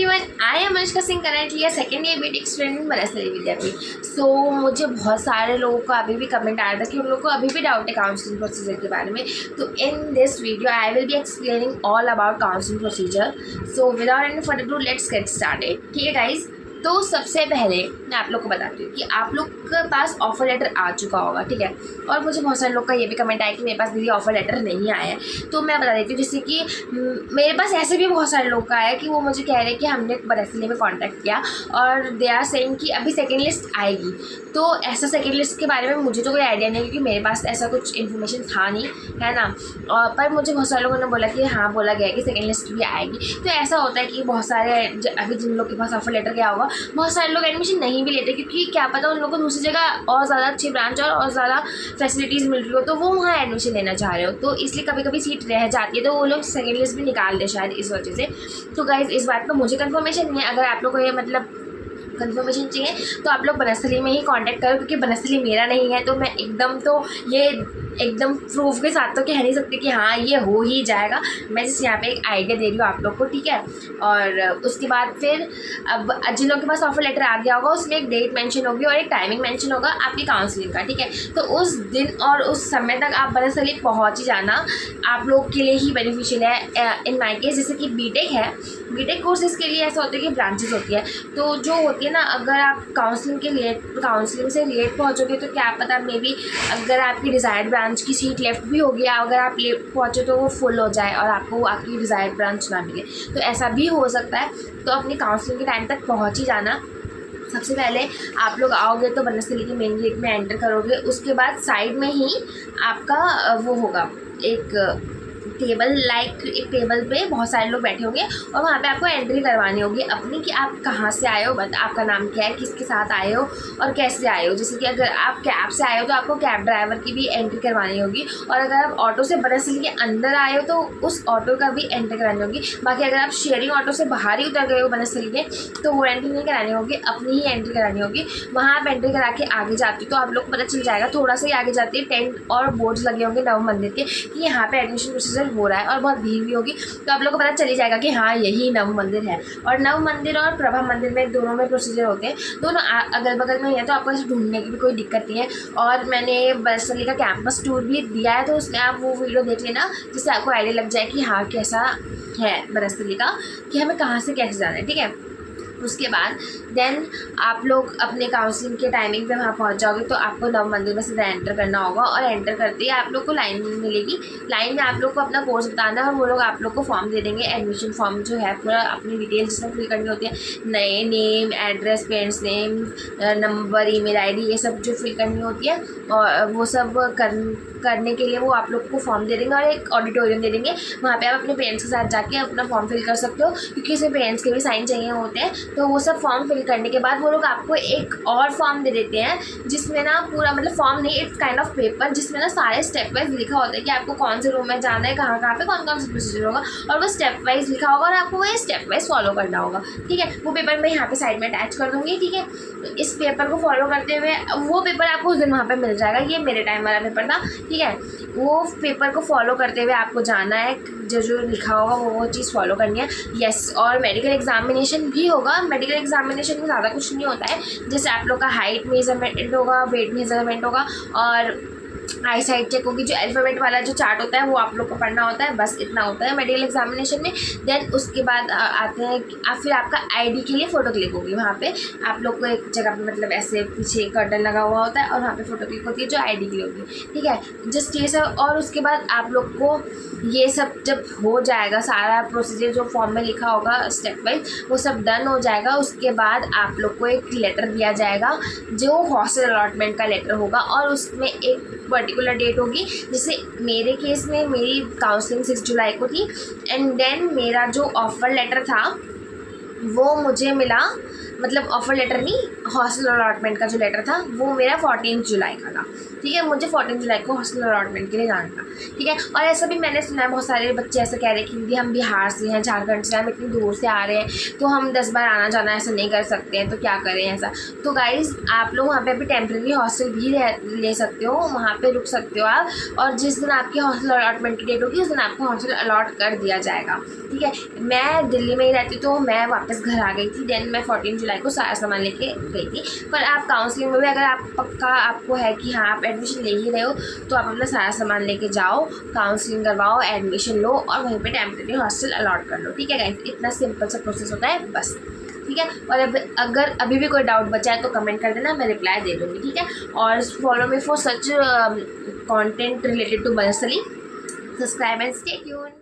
Everyone, I am Anushka Singh, currently second year BTech student in Banasthali Vidyapith. So मुझे बहुत सारे लोगों का अभी भी कमेंट आया था कि उन लोगों को अभी भी डाउट है काउंसलिंग प्रोसीजर के बारे में। तो in this video I will be explaining all about counselling procedure. So without any further do let's get started. ठीक है गाइज, तो सबसे पहले मैं आप लोग को बताती हूँ कि आप लोग के पास ऑफ़र लेटर आ चुका होगा। ठीक है, और मुझे बहुत सारे लोग का ये भी कमेंट आया कि मेरे पास दीदी ऑफ़र लेटर नहीं आया है। तो मैं बता देती हूँ, जैसे कि मेरे पास ऐसे भी बहुत सारे लोग का आया कि वो मुझे कह रहे हैं कि हमने बनस्थली में कांटेक्ट किया और दे आर सेइंग कि अभी सेकेंड लिस्ट आएगी। तो ऐसा सेकेंड लिस्ट के बारे में मुझे तो कोई आइडिया नहीं, क्योंकि मेरे पास ऐसा कुछ इन्फॉर्मेशन था नहीं, है ना। पर मुझे बहुत सारे लोगों ने बोला कि हाँ, बोला गया कि सेकेंड लिस्ट भी आएगी। तो ऐसा होता है कि बहुत सारे अभी जिन लोग के पास ऑफर लेटर गया होगा, बहुत सारे लोग एडमिशन नहीं भी लेते, क्योंकि क्या पता उन लोगों को दूसरी जगह और ज़्यादा अच्छी ब्रांच और ज़्यादा फैसिलिटीज़ मिल रही हो, तो वो वहाँ एडमिशन लेना चाह रहे हो, तो इसलिए कभी कभी सीट रह जाती है, तो वो लोग सेकेंड लिस्ट भी निकाल दे शायद इस वजह से। तो गाइज़, इस बात पर मुझे कंफर्मेशन नहीं है। अगर आप लोग को ये मतलब कंफर्मेशन चाहिए तो आप लोग बनस्थली में ही कांटेक्ट करो, क्योंकि बनस्थली मेरा नहीं है, तो मैं एकदम प्रूफ के साथ तो कह नहीं सकती कि हाँ ये हो ही जाएगा। मैं जिस यहाँ पे एक आइडिया दे रही हूँ आप लोग को, ठीक है। और उसके बाद फिर अब जिन लोगों के पास ऑफर लेटर आ गया होगा उसमें एक डेट मेंशन होगी और एक टाइमिंग मेंशन होगा आपकी काउंसलिंग का, ठीक है। तो उस दिन और उस समय तक आप बनस्थली पहुँच ही जाना, आप लोग के लिए ही बेनिफिशियल है। इन माई केस, जैसे कि बीटेक है, बीटेक कोर्सेज़ के लिए ऐसा होता है कि ब्रांचेस होती है, तो जो होती है ना, अगर आप काउंसलिंग से लेट पहुँचोगे तो क्या पता मे बी अगर आपकी डिज़ायर्ड ब्रांच की सीट लेफ्ट भी होगी, अगर आप लेट पहुँचो तो वो फुल हो जाए और आपको आपकी डिज़ायर्ड ब्रांच ना मिले, तो ऐसा भी हो सकता है। तो अपनी काउंसलिंग के टाइम तक पहुँच ही जाना। सबसे पहले आप लोग आओगे तो बनस्थली की मेन गेट में एंटर करोगे, उसके बाद साइड में ही आपका वो होगा एक टेबल पे बहुत सारे लोग बैठे होंगे और वहाँ पे आपको एंट्री करवानी होगी अपनी, कि आप कहाँ से आए हो, आपका नाम क्या है, किसके साथ आए हो और कैसे आए हो। जैसे कि अगर आप कैब से आए हो तो आपको कैब ड्राइवर की भी एंट्री करवानी होगी, और अगर आप ऑटो से बनस्थली के अंदर आए हो तो उस ऑटो का भी एंट्री करानी होगी। बाकी अगर आप शेयरिंग ऑटो से बाहर ही उतर गए हो बनस्थली के, तो वो एंट्री नहीं करानी होगी, अपनी ही एंट्री करानी होगी। वहाँ आप एंट्री करा के आगे जाती हो तो आप लोग को पता चल जाएगा, थोड़ा सा ही आगे जाती है टेंट और बोर्ड्स लगे होंगे नव मंदिर के कि यहाँ पे एडमिशन प्रोसीजर हो रहा है, और बहुत भीड़ भी होगी, तो आप लोगों को पता चल ही जाएगा कि हाँ यही नव मंदिर है। और नव मंदिर और प्रभा मंदिर में दोनों में प्रोसीजर होते हैं, दोनों अगल बगल में है, तो आपको ऐसे ढूंढने की भी कोई दिक्कत नहीं है। और मैंने बनस्थली का कैंपस टूर भी दिया है, तो उसमें आप वो वीडियो देख लेना, जिससे आपको आइडिया लग जाए कि हाँ कैसा है बनस्थली का, कि हमें कहाँ से कैसे जाना है, ठीक है। उसके बाद देन आप लोग अपने काउंसलिंग के टाइमिंग पे वहाँ पहुँच जाओगे, तो आपको नव मंदिर में सीधा एंटर करना होगा, और एंटर करते ही आप लोग को लाइन मिलेगी। लाइन में आप लोग को अपना कोर्स बताना है और वो लोग आप लोग को फॉर्म दे देंगे, एडमिशन फॉर्म जो है, पूरा अपनी डिटेल्स जिसमें फिल करनी होती है, नए name, address, parents name, number, email ID, ये सब जो फिल करनी होती है, और वो सब करने के लिए वो आप लोग को फॉर्म दे देंगे और एक ऑडिटोरियम दे देंगे। वहाँ पे आप अपने पेरेंट्स के साथ जाके अपना फॉर्म फिल कर सकते हो, क्योंकि इसमें पेरेंट्स के भी साइन चाहिए होते हैं। तो वो सब फॉर्म फिल करने के बाद वो लोग आपको एक और फॉर्म दे देते हैं, जिसमें ना पूरा मतलब फॉर्म नहीं, इट्स काइंड ऑफ पेपर, जिसमें ना सारे स्टेप वाइज लिखा होता है कि आपको कौन से रूम में जाना है, कहाँ पे कौन कौन सा प्रोसीजर होगा, और वो स्टेप वाइज लिखा होगा और आपको वो स्टेप वाइज फॉलो करना होगा, ठीक है। वो पेपर मैं यहाँ पे साइड में अटैच कर दूँगी, ठीक है। तो इस पेपर को फॉलो करते हुए वो पेपर आपको उस दिन वहाँ पर मिल जाएगा, ये मेरे टाइम वाला पेपर था, ठीक है। वो पेपर को फॉलो करते हुए आपको जाना है, जो लिखा होगा वो चीज़ फॉलो करनी है, यस। और मेडिकल एग्जामिनेशन भी होगा। मेडिकल एग्जामिनेशन में ज़्यादा कुछ नहीं होता है, जैसे आप लोग का हाइट मेजरमेंट होगा, वेट मेजरमेंट होगा, और आई साइड चेक होगी। जो अल्फ़ाबेट वाला जो चार्ट होता है वो आप लोग को पढ़ना होता है, बस इतना होता है मेडिकल एग्जामिनेशन में। देन उसके बाद आते हैं फिर आपका आईडी के लिए फ़ोटो क्लिक होगी। वहाँ पे आप लोग को एक जगह पे मतलब ऐसे पीछे कर्टन लगा हुआ होता है और वहाँ पे फ़ोटो क्लिक होती है जो आईडी के लिए होगी, ठीक है। जस्ट ये सब, और उसके बाद आप लोग को ये सब जब हो जाएगा, सारा प्रोसीजर जो फॉर्म में लिखा होगा स्टेप वाइज, वो सब डन हो जाएगा। उसके बाद आप लोग को एक लेटर दिया जाएगा जो हॉस्टल अलॉटमेंट का लेटर होगा, और उसमें एक पर्टिकुलर डेट होगी। जैसे मेरे केस में मेरी काउंसलिंग 6 जुलाई को थी, एंड देन मेरा जो ऑफ़र लेटर था वो मुझे मिला मतलब ऑफ़र लेटर नहीं, हॉस्टल अलॉटमेंट का जो लेटर था वो मेरा 14 जुलाई का था, ठीक है। मुझे 14 जुलाई को हॉस्टल अलॉटमेंट के लिए जाना था, ठीक है। और ऐसा भी मैंने सुना है, बहुत सारे बच्चे ऐसा कह रहे हैं कि दीदी हम बिहार से हैं, झारखंड से, हम इतनी दूर से आ रहे हैं, तो हम 10 बार आना जाना ऐसा नहीं कर सकते हैं, तो क्या करें ऐसा। तो गाइज़ आप लोग वहाँ पे अभी टेम्प्रेरी हॉस्टल भी ले सकते हो, वहाँ पे रुक सकते हो आप, और जिस दिन आपकी हॉस्टल अलॉटमेंट की डेट होगी उस दिन आपको हॉस्टल अलॉट कर दिया जाएगा, ठीक है। मैं दिल्ली में ही रहती, तो मैं वापस घर आ गई थी। देन मैं 14 जुलाई को सारा सामान लेके गई थी। पर आप काउंसलिंग में भी अगर आप पक्का आपको है कि हाँ आप एडमिशन ले ही रहे हो, तो आप अपना सारा सामान लेके जाओ, काउंसलिंग करवाओ, एडमिशन लो और वहीं पे टेम्प्रेरी हॉस्टल अलॉट कर लो, ठीक है गाइस। इतना सिंपल सा प्रोसेस होता है बस, ठीक है। और अब अगर अभी भी कोई डाउट बचा है तो कमेंट कर देना, मैं रिप्लाई दे दूँगी, ठीक है। और follow me for such content related to Banasthali, subscribe and stay tuned.